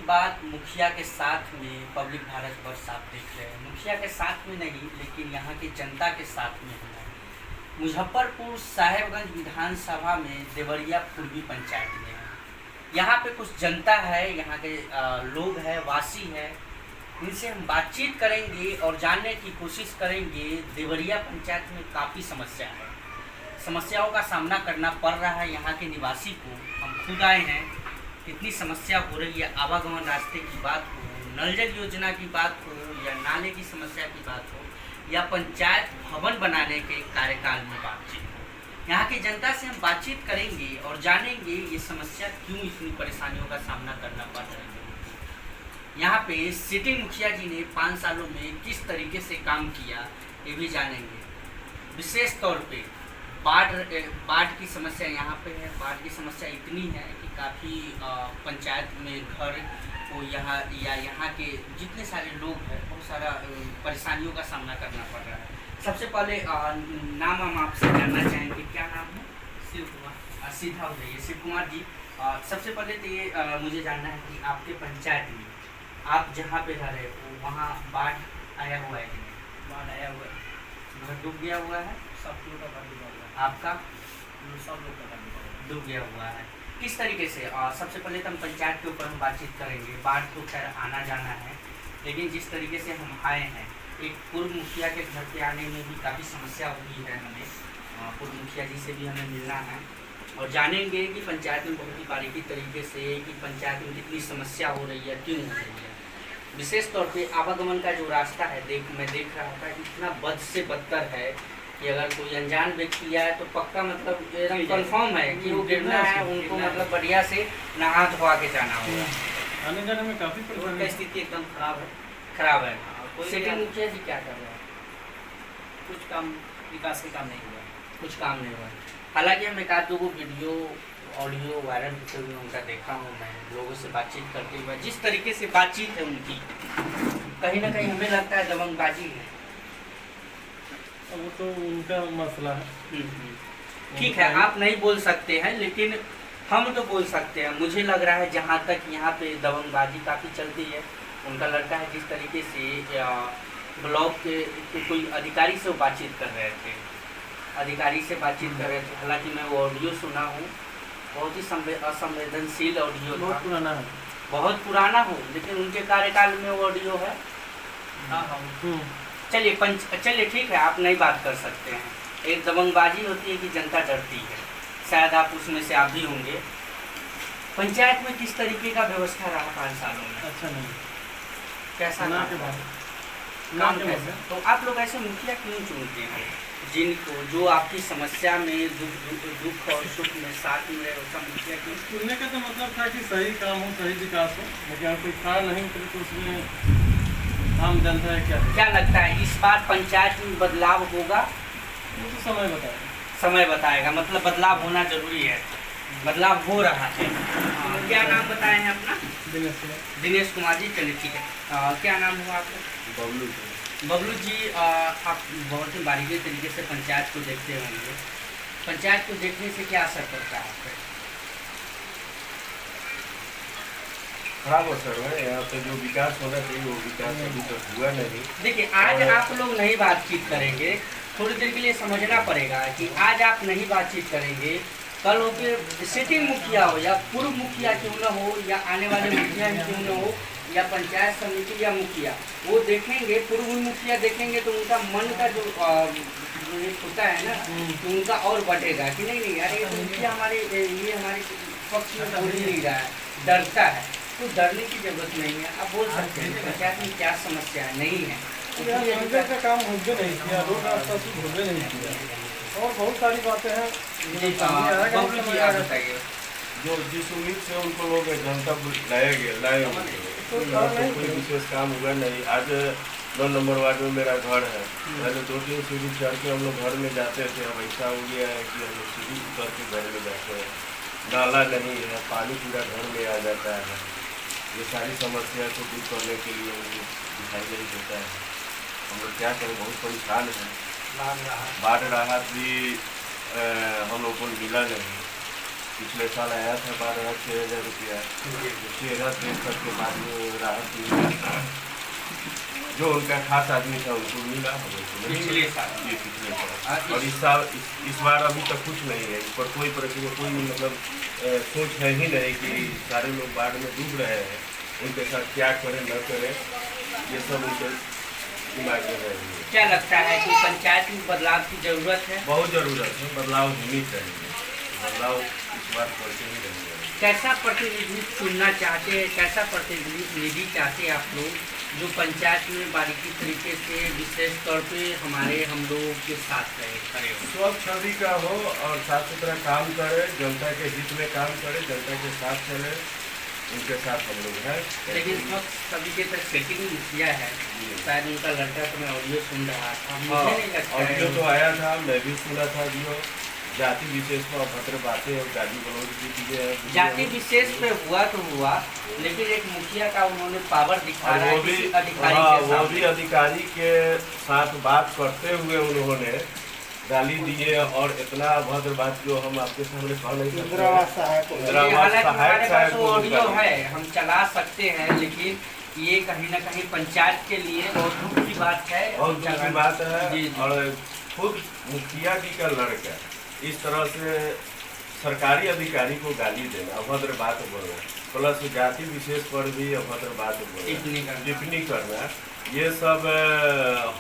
बात मुखिया के साथ में पब्लिक भारतवर्ष आप देख रहे हैं, मुखिया के साथ में नहीं लेकिन यहाँ की जनता के साथ में है। मुजफ्फरपुर साहेबगंज विधानसभा में देवरिया पूर्वी पंचायत में है। यहाँ पे कुछ जनता है, यहाँ के लोग हैं, वासी है, इनसे हम बातचीत करेंगे और जानने की कोशिश करेंगे। देवरिया पंचायत में काफ़ी समस्या है, समस्याओं का सामना करना पड़ रहा है यहाँ के निवासी को। हम खुद आए हैं, कितनी समस्या हो रही है, आवागमन रास्ते की बात हो, नल जल योजना की बात हो, या नाले की समस्या की बात हो, या पंचायत भवन बनाने के कार्यकाल में बातचीत हो। यहाँ की जनता से हम बातचीत करेंगे और जानेंगे ये समस्या क्यों इतनी परेशानियों का सामना करना पड़ रहा है। यहाँ पे सिटिंग मुखिया जी ने 5 सालों में किस तरीके से काम किया ये भी जानेंगे। विशेष तौर पे बाढ़ की समस्या यहाँ पे है। बाढ़ की समस्या इतनी है कि काफ़ी पंचायत में घर को यहाँ के जितने सारे लोग हैं बहुत सारा परेशानियों का सामना करना पड़ रहा है। सबसे पहले नाम हम आपसे जानना चाहेंगे, क्या नाम है? शिव कुमार। सीधा हो जाइए शिव कुमार जी। सबसे पहले तो ये मुझे जानना है कि आपके पंचायत में आप जहाँ पे रह रहे हो वहाँ बाढ़ आया हुआ है कि नहीं? बाढ़ आया हुआ है, घर डूब गया हुआ है? सब लोग का घर डूबा हुआ है। आपका? सब लोग का घर डूबा हुआ है। डूब गया हुआ है। किस तरीके से? सबसे पहले तो हम पंचायत के ऊपर हम बातचीत करेंगे। बाढ़ तो खैर आना जाना है, लेकिन जिस तरीके से हम आए हैं, एक पूर्व मुखिया के घर पे आने में भी काफ़ी समस्या हुई है हमें। पूर्व मुखिया जी से भी हमें मिलना है और जानेंगे कि पंचायत में बहुत ही बारीकी तरीके से कि पंचायत में कितनी समस्या हो रही है, क्यों हो रही है। विशेष तौर पे आवागमन का जो रास्ता है मैं देख रहा था, इतना बद से बदतर है कि अगर कोई अनजान व्यक्ति आए तो पक्का मतलब एकदम कंफर्म है कि वो गिरना है, उनको मतलब बढ़िया से नहा धोवा के जाना होगा। आने जाने में काफ़ी परेशानी, स्थिति एकदम खराब है। सिटिंग मुखिया जी क्या कर रहे हैं? कुछ काम, विकास के काम नहीं हुआ, कुछ काम नहीं हुआ। हालांकि हम एक आध दो वीडियो ऑडियो वायरल होते हुए उनका देखा हूँ, मैं लोगों से बातचीत करते हुए। जिस तरीके से बातचीत है उनकी, कहीं ना कहीं हमें लगता है दबंगबाजी है। वो तो उनका मसला है। ठीक है, आप नहीं बोल सकते हैं लेकिन हम तो बोल सकते हैं। मुझे लग रहा है जहाँ तक यहाँ पे दबंगबाजी काफ़ी चलती है। उनका लड़का है, जिस तरीके से ब्लॉक के कोई अधिकारी से वो बातचीत कर रहे थे, हालांकि मैं वो ऑडियो सुना हूँ, बहुत ही असंवेदनशील ऑडियो था। बहुत पुराना हो, लेकिन उनके कार्यकाल में वो ऑडियो है। चलिए ठीक है, आप नहीं बात कर सकते हैं। एक दबंगबाजी होती है कि जनता डरती है, शायद आप उसमें से आप भी होंगे। पंचायत में किस तरीके का व्यवस्था रहा 5 सालों में? अच्छा नहीं, कैसा नाम कैसा? तो आप लोग ऐसे मुखिया क्यों चुनते हैं जिनको जो आपकी समस्या में दुख और सुख में साथ में रहे? उसका मुखिया क्यों चुनने का तो मतलब था कि सही काम हो, सही विकास हो, लेकिन कोई था नहीं तो उसमें आम जनता है। क्या लगता है इस बार पंचायत में बदलाव होगा? वो तो समय बताएगा। मतलब बदलाव होना जरूरी है, बदलाव हो रहा है। क्या नाम बताए हैं अपना? दिनेश कुमार जी। चलिए ठीक है। क्या नाम हुआ आपका? बबलू जी। आप बहुत ही बारीकी तरीके से पंचायत को देखते होंगे। पंचायत को देखने से क्या असर पड़ता है आप पे? खराब असर है। यहाँ पे जो विकास होना चाहिए वो विकास अभी तक हुआ नहीं। देखिए, आज आप लोग नहीं बातचीत करेंगे, थोड़ी देर के लिए समझना पड़ेगा कि आज आप नहीं बातचीत करेंगे, कल हो फिर सिटिंग मुखिया हो या पूर्व मुखिया क्यों न हो, या आने वाले मुखिया क्यों न हो, या पंचायत समिति या मुखिया, वो देखेंगे, पूर्व मुखिया देखेंगे तो उनका मन का जो होता है ना, तो उनका और बढ़ेगा कि नहीं यार ये मुखिया हमारे पक्ष में बोल ही नहीं रहा है, डरता है। तो डरने की जरूरत नहीं है। आप बोल सकते हैं पंचायत में क्या समस्या है, नहीं है का काम होगे नहीं किया, रोड रास्ता होगे नहीं किया, और बहुत सारी बातें हैं। बताइए जो जिस उम्मीद से उनको लोग जनता लाए कोई विशेष काम हुआ नहीं। आज 9 नंबर वार्ड में मेरा घर है। पहले 2 दिन सीढ़ी चढ़ के हम लोग घर में जाते थे, अब ऐसा हो गया है कि हम लोग सीढ़ी उतर के घर में जाते हैं। नाला नहीं है, पानी पूरा घर में आ जाता है। ये सारी समस्या को दूर करने के लिए मुझे दिखाई नहीं देता है। हम लोग क्या करें, बहुत परेशान हैं। बाढ़ राहत भी हम लोग को मिला नहीं। पिछले साल आया था 12,000-6,000 रुपया, 13 के बाद में राहत मिला। जो उनका खास आदमी था उनको मिला, पिछले साल ये पिछले साल। और इस बार अभी तक कुछ नहीं है, इस पर कोई प्रक्रिया कोई मतलब सोच है ही नहीं कि सारे लोग बाढ़ में डूब रहे हैं, उनके साथ क्या करें न करें, ये सब उनके दिमाग में रह है। क्या लगता है कि पंचायत में बदलाव की जरूरत है? बहुत ज़रूरत है, बदलाव होनी चाहिए, बदलाव इस बार करते ही रहेंगे। कैसा प्रतिनिधि चुनना चाहते हैं, कैसा प्रतिनिधि चाहते हैं आप लोग जो पंचायत में बारीकी तरीके से विशेष तौर पे हम लोगों के साथ रहे, खड़े हो? स्वच्छ छवि का हो और साफ सुथरा काम करे, जनता के हित में काम करे, जनता के साथ चले, उनके साथ हम लोग हैं। लेकिन इस वक्त सभी के तक सेटिंग किया है, शायद उनका लड़का तो मैं ऑडियो सुन रहा था, मुझे नहीं लगता है। ऑडियो तो आया था, मैं भी सुना था जो जाति विशेष पर अभद्र बातें और गाली गलौज की चीजें। जाति विशेष पे हुआ तो हुआ, लेकिन एक मुखिया का उन्होंने पावर दिखा रहा है किसी अधिकारी के वो सामने। भी अधिकारी के साथ बात करते हुए उन्होंने गाली दिए और इतना अभद्र बात जो हम आपके सामने कह नहीं सकते। हालांकि हमारे पास वो ऑडियो है, हम चला सकते हैं, लेकिन ये कहीं ना कहीं पंचायत के लिए बहुत दुख की बात है। बहुत दुख की बात है। जी। और खुद मुखिया जी का लड़का इस तरह से सरकारी अधिकारी को गाली देना, अभद्र बात बोलना, प्लस जाति विशेष पर भी अभद्र बात बोलना, टिप्पणी करना, ये सब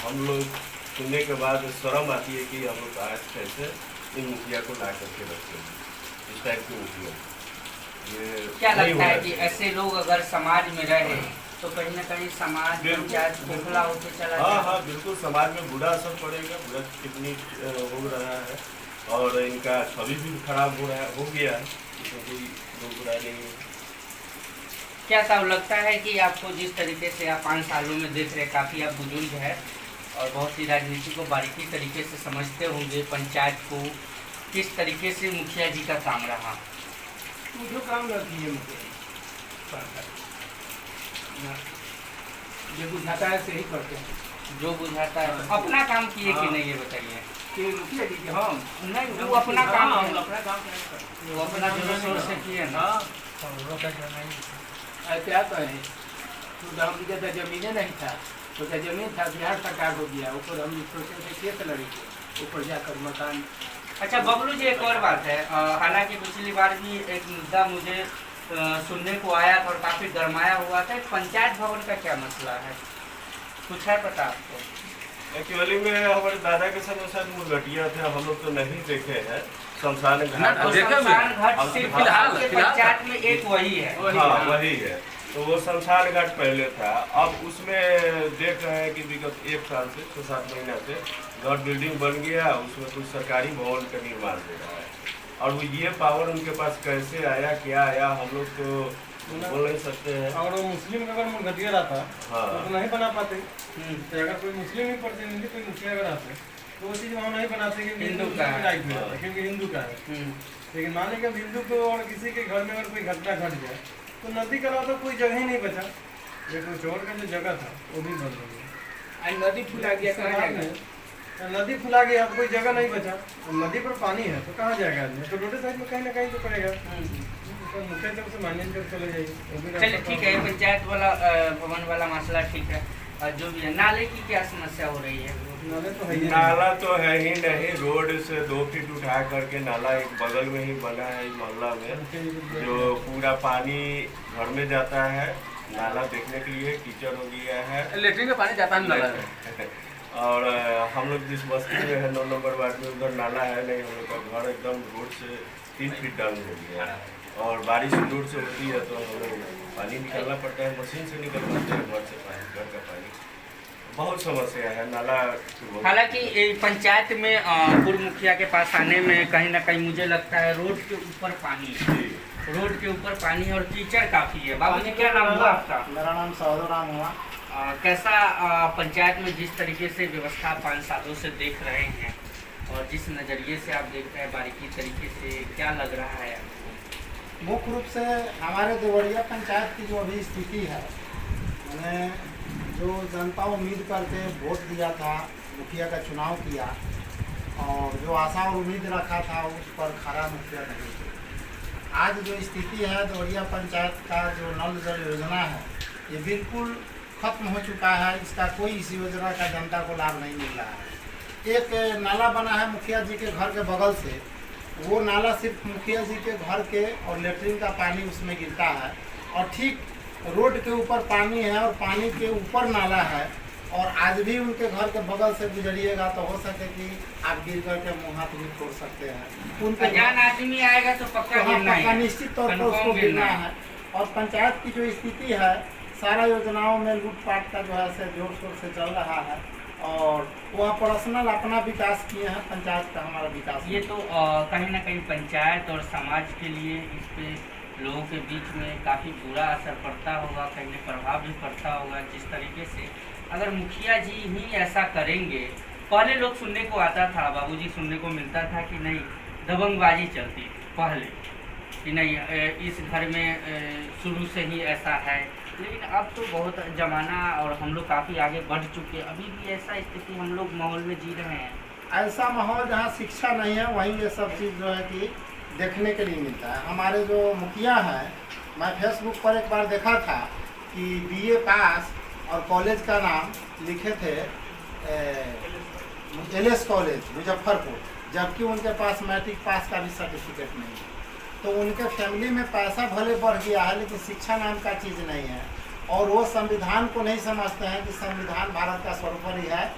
हम लोग सुनने के बाद शर्म आती है कि हम लोग आज कैसे इन मुखिया को ला करके रखते हैं, इस टाइप के मुखिया। ये क्या नहीं लगता है होना कि चाहिए। ऐसे लोग अगर समाज में रहे तो कहीं ना कहीं समाज पंचायत खोखला होते चला हाँ जाए? हाँ बिल्कुल, समाज में बुरा असर पड़ेगा, बुरा टिप्पणी हो रहा है और इनका छवि भी खराब हो गया है, इसमें कोई लोग बुरा नहीं है। क्या तब लगता है कि आपको जिस तरीके से आप 5 सालों में देख रहे, काफ़ी आप बुजुर्ग हैं और बहुत सी राजनीति को बारीकी तरीके से समझते होंगे, पंचायत को किस तरीके से मुखिया जी का काम रहा? जो काम रहती है जो बुझाता है से ही करते हैं। जो बुझाता है अपना काम किए कि नहीं, ये बताइए। कि मुखिया जी के हम नहीं, वो अपना काम है, अपना काम करें, वो अपना जोर शोर से किए ना। क्या कहें, तो हम जैसा जमीनें नहीं था तो क्या जमीन था, बिहार सरकार हो गया, ऊपर हम सोचे थे केस लड़ेंगे, ऊपर जाकर मकान। अच्छा बबलू जी, एक और बात है, हालांकि पिछली बार भी एक मुद्दा मुझे सुनने को आया था और काफ़ी गरमाया हुआ था, पंचायत भवन का क्या मसला है, कुछ है पता आपको? एक्चुअली में हमारे दादा के समय शायद मुर्गटिया थे, हम लोग तो नहीं देखे हैं। शमशान घाट तो शमशान घाट सिर्फ फिलहाल पंचायत में एक वही है। हाँ वही है, तो वो शमशान घाट पहले था। अब उसमें देख रहे हैं कि विगत 1 साल से 6-7 महीना से घर बिल्डिंग बन गया, उसमें कुछ सरकारी भवन का निर्माण हो रहा है। और वो ये पावर उनके पास कैसे आया, क्या आया, हम लोग तो बोल नहीं सकते हैं। और वो मुस्लिम का अगर मुर्गटिया रहा था हाँ। तो नहीं बना पाते। तो अगर कोई मुस्लिम ही प्रतिनिधि कोई मुखिया अगर आते तो वो चीज़ वहाँ नहीं बनाते क्योंकि हिंदू का है। राइट में आता है, क्योंकि हिंदू का है। लेकिन मान लीजिए हिंदू को और किसी के घर में अगर कोई घटना घट जाए तो नदी का तो कोई जगह ही नहीं बचा, लेकिन चोर का जो जगह था वो भी बन गई। नदी फुला गया, नदी फुला गया, अब कोई जगह नहीं बचा, नदी पर पानी है तो कहाँ जाएगा आदमी, तो रोड साइड में कहीं ना कहीं तो पड़ेगा। तो मुखिया जब से मान्य कर चले जाइए। चलिए ठीक है, पंचायत वाला भवन वाला मसला ठीक है, और जो भी है नाले की क्या समस्या हो रही है? नाले तो है ही नहीं। नाला तो है ही नहीं, रोड से 2 फीट उठा करके नाला एक बगल में ही बना है इस मोहल्ला में, जो पूरा पानी घर में जाता है। नाला देखने के लिए कीचड़ हो गया है, लेटरिन का पानी जाता है नाला में। और हम लोग जिस बस्ती में है 9 नंबर वार्ड में, उधर नाला है नहीं, हम लोग का घर एकदम रोड से 3 फीट डाउन हो गया है। और बारिश रोड से होती है तो हम लोग पानी निकालना पड़ता है, मशीन से निकलवाते हैं घर से पानी, घर का पानी। बहुत समस्या है नाला। हालांकि पंचायत में पूर्व मुखिया के पास आने में कहीं ना कहीं मुझे लगता है रोड के ऊपर पानी है, रोड के ऊपर पानी और कीचड़ काफ़ी है। बाबू जी क्या नाम हुआ आपका? मेरा नाम सौदो राम हुआ। कैसा पंचायत में जिस तरीके से व्यवस्था 5 सालों से देख रहे हैं और जिस नज़रिए से आप देख रहे हैं बारीकी तरीके से, क्या लग रहा है आपको? मुख्य रूप से हमारे देवरिया पंचायत की जो अभी स्थिति है, मैंने जो जनता उम्मीद करके वोट दिया था, मुखिया का चुनाव किया और जो आशा और उम्मीद रखा था उस पर खरा मुखिया नहीं थे। आज जो स्थिति है देवरिया पंचायत का जो नल जल योजना है ये बिल्कुल खत्म हो चुका है। इसका कोई इस योजना का जनता को लाभ नहीं मिल रहा है। एक नाला बना है मुखिया जी के घर के बगल से, वो नाला सिर्फ मुखिया जी के घर के और लेटरिन का पानी उसमें गिरता है और ठीक रोड के ऊपर पानी है और पानी के ऊपर नाला है और आज भी उनके घर के बगल से गुजरिएगा तो हो सके कि आप गिर कर के मुँह हाथ भी तोड़ सकते हैं। उनके अनजान आदमी आएगा तो पक्का गिरना पक्का है, निश्चित तौर पर confirm उसको गिरना गिरना है। और पंचायत की जो स्थिति है सारा योजनाओं में लूटपाट का जो है से जोर शोर से चल रहा है और वह पर्सनल अपना विकास किए हैं, पंचायत का हमारा विकास ये तो कहीं ना कहीं पंचायत और समाज के लिए इस पे लोगों के बीच में काफ़ी बुरा असर पड़ता होगा, कहीं ना प्रभाव भी पड़ता होगा। जिस तरीके से अगर मुखिया जी ही ऐसा करेंगे, पहले लोग सुनने को आता था, बाबूजी सुनने को मिलता था कि नहीं दबंगबाजी चलती थी पहले, कि नहीं इस घर में शुरू से ही ऐसा है। लेकिन अब तो बहुत ज़माना और हम लोग काफ़ी आगे बढ़ चुके हैं, अभी भी ऐसा स्थिति हम लोग माहौल में जी रहे हैं। ऐसा माहौल जहाँ शिक्षा नहीं है वहीं ये सब चीज़ जो है कि देखने के लिए मिलता है। हमारे जो मुखिया हैं, मैं फेसबुक पर एक बार देखा था कि बीए पास और कॉलेज का नाम लिखे थे एलएस कॉलेज मुजफ्फरपुर, जबकि उनके पास मैट्रिक पास का भी सर्टिफिकेट नहीं है। तो उनके फैमिली में पैसा भले बढ़ गया है लेकिन शिक्षा नाम का चीज़ नहीं है और वो संविधान को नहीं समझते हैं कि संविधान भारत का सर्वोपरि है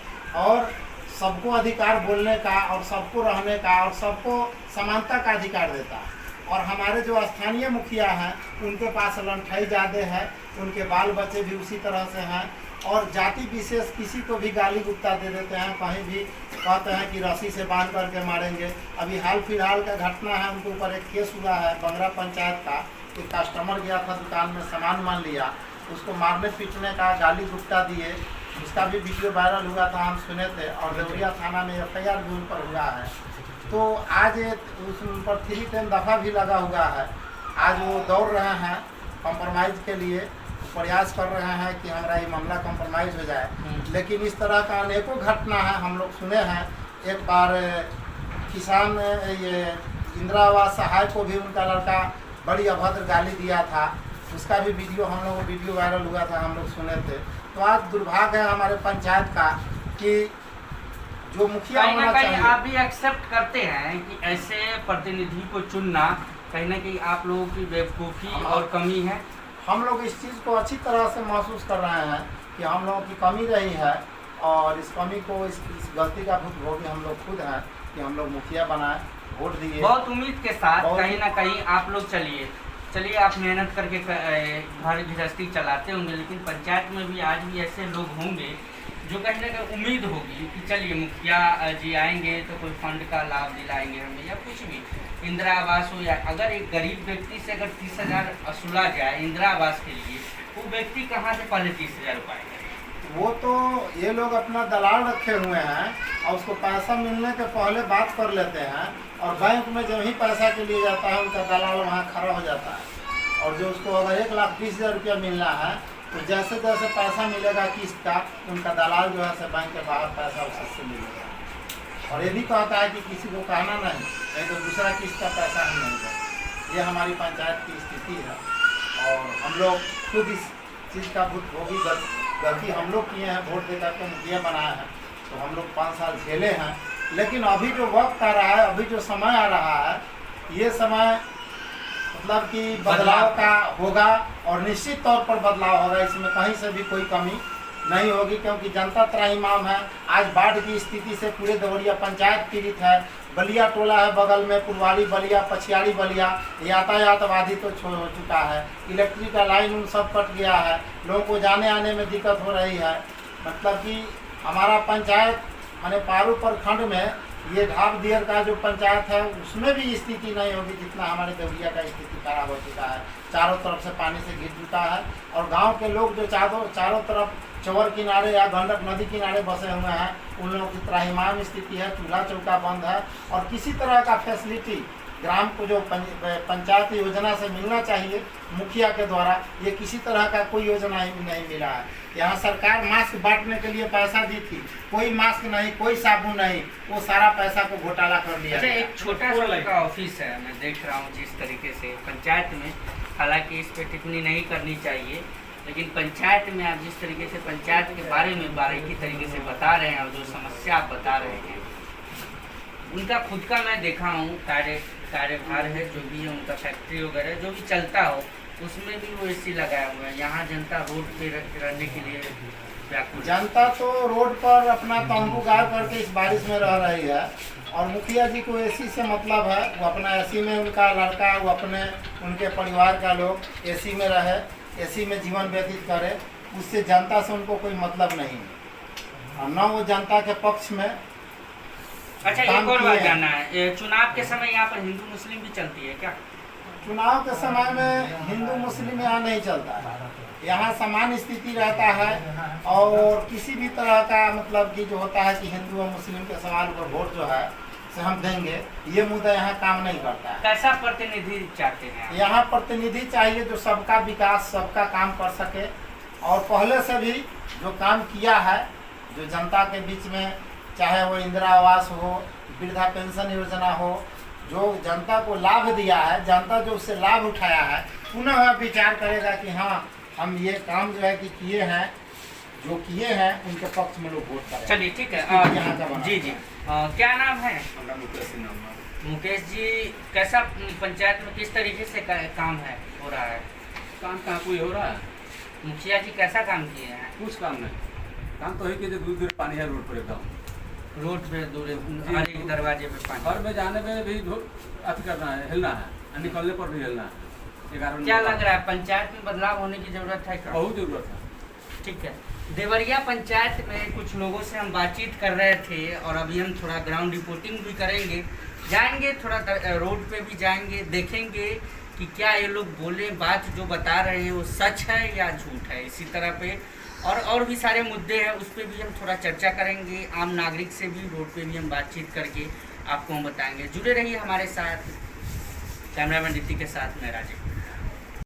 और सबको अधिकार बोलने का और सबको रहने का और सबको समानता का अधिकार देता है। और हमारे जो स्थानीय मुखिया हैं उनके पास लंठाई ज़्यादा है, उनके बाल बच्चे भी उसी तरह से हैं और जाति विशेष किसी को भी गाली गुप्ता दे देते हैं, कहीं भी कहते हैं कि रस्सी से बांध करके मारेंगे। अभी हाल फिलहाल का घटना है, उनके ऊपर एक केस हुआ है बंगरा पंचायत का, एक कस्टमर गया था दुकान में सामान मान लिया, उसको मारने पीटने का गाली गुप्ता दिए, उसका भी वीडियो वायरल हुआ था, हम सुने थे और देवरिया थाना में FIR भी उन पर हुआ है। तो आज उस पर 3-10 दफ़ा भी लगा हुआ है। आज वो दौड़ रहे हैं कॉम्प्रोमाइज़ के लिए, प्रयास कर रहे हैं कि हमारा ये मामला कॉम्प्रोमाइज़ हो जाए। लेकिन इस तरह का अनेकों घटना है हम लोग सुने हैं। एक बार किसान ये इंदिरा आवास सहाय को भी उनका लड़का बड़ी अभद्र गाली दिया था, उसका भी वीडियो हम लोग वीडियो वायरल हुआ था, हम लोग सुने थे। तो आज दुर्भाग्य है हमारे पंचायत का कि जो मुखिया कहीं ना होना कहीं चाहिए, आप भी एक्सेप्ट करते हैं कि ऐसे प्रतिनिधि को चुनना कहीं ना कहीं आप लोगों की बेवकूफ़ी और कमी है। हम लोग इस चीज़ को अच्छी तरह से महसूस कर रहे हैं कि हम लोगों की कमी रही है और इस कमी को इस गलती का भुगतान हम लोग खुद हैं कि हम लोग मुखिया बनाए, वोट दिए। बहुत उम्मीद के साथ कहीं ना कहीं आप लोग चलिए आप मेहनत करके घर गृहस्थी चलाते होंगे, लेकिन पंचायत में भी आज भी ऐसे लोग होंगे जो कहीं ना कहीं उम्मीद होगी कि चलिए मुखिया जी आएंगे तो कोई फंड का लाभ दिलाएंगे हमें या कुछ भी, इंदिरा आवास हो या अगर एक गरीब व्यक्ति से अगर 30,000 वसूला जाए इंदिरा आवास के लिए, वो व्यक्ति कहाँ से पहले 30,000 पाएगा? वो तो ये लोग अपना दलाल रखे हुए हैं और उसको पैसा मिलने के पहले बात कर लेते हैं और बैंक में जब ही पैसा के लिए जाता है उनका दलाल वहाँ खड़ा हो जाता है और जो उसको अगर 1,20,000 रुपया मिलना है तो जैसे जैसे पैसा मिलेगा किस्त का, उनका दलाल जो है से बैंक के बाहर पैसा उससे मिलेगा और ये भी कहता है कि किसी को कहना नहीं तो दूसरा किस्त का पैसा हम नहीं देंगे। ये हमारी पंचायत की स्थिति है और हम लोग खुद इस चीज़ का भुगतान गलती हम लोग किए हैं, वोट देकर के मुखिया बनाए हैं तो हम लोग 5 साल झेले हैं। लेकिन अभी जो वक्त आ रहा है, अभी जो समय आ रहा है, ये समय मतलब कि बदलाव का होगा और निश्चित तौर पर बदलाव होगा, इसमें कहीं से भी कोई कमी नहीं होगी क्योंकि जनता त्राहिमाम है। आज बाढ़ की स्थिति से पूरे देवरिया पंचायत पीड़ित है। बलिया टोला है बगल में, पुलवारी बलिया, पछियाड़ी बलिया, यातायात बाधित तो हो चुका है, इलेक्ट्रिक का लाइन उन सब कट गया है, लोगों को जाने आने में दिक्कत हो रही है। मतलब कि हमारा पंचायत माने पारू प्रखंड में ये ढाब दियर का जो पंचायत है उसमें भी स्थिति नहीं होगी जितना हमारे देवरिया का स्थिति खराब हो चुका है। चारों तरफ से पानी से घिर चुका है और गांव के लोग जो चारों तरफ चौवर किनारे या गंडक नदी किनारे बसे हुए हैं, उन लोगों की त्राहिमाम स्थिति है, चूल्हा चौका बंद है और किसी तरह का फैसिलिटी ग्राम को जो पंचायत योजना से मिलना चाहिए मुखिया के द्वारा, ये किसी तरह का कोई योजना ही नहीं मिला है। यहाँ सरकार मास्क बांटने के लिए पैसा दी थी, कोई मास्क नहीं, कोई साबुन नहीं, वो सारा पैसा को घोटाला कर लिया। अच्छा, एक छोटा सा उनका ऑफिस है, मैं देख रहा हूँ जिस तरीके से पंचायत में, हालांकि इस पर टिप्पणी नहीं करनी चाहिए, लेकिन पंचायत में आप जिस तरीके से पंचायत के बारे में बारीकी तरीके से बता रहे हैं और जो समस्या आप बता रहे हैं, उनका खुद का मैं देखा हूँ कार्यभार है, जो भी है उनका फैक्ट्री वगैरह जो भी चलता हो उसमें भी वो एसी लगाया हुआ है। यहाँ जनता रोड पे रहने के लिए व्याकुल, जनता तो रोड पर अपना तंबू गाड़ करके इस बारिश में रह रही है, और मुखिया जी को एसी से मतलब है, वो अपना एसी में, उनका लड़का, वो अपने उनके परिवार का लोग एसी में रहे, एसी में जीवन व्यतीत करे, उससे जनता से उनको कोई मतलब नहीं है, और न वो जनता के पक्ष में। अच्छा, एक और बात जानना है, चुनाव के समय यहाँ पर हिंदू मुस्लिम भी चलती है क्या? चुनाव के समय में हिंदू मुस्लिम यहाँ नहीं चलता है, यहाँ समान स्थिति रहता है, और किसी भी तरह का मतलब कि जो होता है कि हिंदू और मुस्लिम के सवाल पर वोट जो है से हम देंगे, ये मुद्दा यहाँ काम नहीं करता है। कैसा प्रतिनिधि चाहते हैं? यहाँ प्रतिनिधि चाहिए जो सबका विकास, सबका काम कर सके, और पहले से भी जो काम किया है, जो जनता के बीच में, चाहे वो इंदिरा आवास हो, वृद्धा पेंशन योजना हो, जो जनता को लाभ दिया है, जनता जो उससे लाभ उठाया है, पुनः वह विचार करेगा कि हाँ, हम ये काम जो है कि किए हैं, जो किए हैं उनके पक्ष में लोग वोट करें। चलिए ठीक है, यहाँ का बना। जी जी, क्या नाम है? मुकेश मुकेश जी, कैसा पंचायत में किस तरीके से काम है हो रहा है? काम कहाँ कोई हो रहा है? मुखिया जी कैसा काम किए हैं? कुछ काम नहीं, काम तो है कि जो दूर दूर पानी है रोड पर एकदम, रोड पे दूर, हर एक दरवाजे पे पानी। घर में जाने में भी अति करना है, हिलना है, और निकलने पर भी हिलना है। क्या लग रहा है, पंचायत में बदलाव होने की जरूरत है क्या? बहुत जरूरत है। ठीक है, देवरिया पंचायत में कुछ लोगों से हम बातचीत कर रहे थे, और अभी हम थोड़ा ग्राउंड रिपोर्टिंग भी करेंगे, जाएंगे थोड़ा रोड पे भी जाएंगे, देखेंगे कि क्या ये लोग बोले, बात जो बता रहे हैं वो सच है या झूठ है। इसी तरह पे और भी सारे मुद्दे हैं, उस पर भी हम थोड़ा चर्चा करेंगे, आम नागरिक से भी रोड पे भी हम बातचीत करके आपको हम बताएंगे। जुड़े रहिए हमारे साथ, कैमरामैन ऋतिक के साथ मैं राजेश।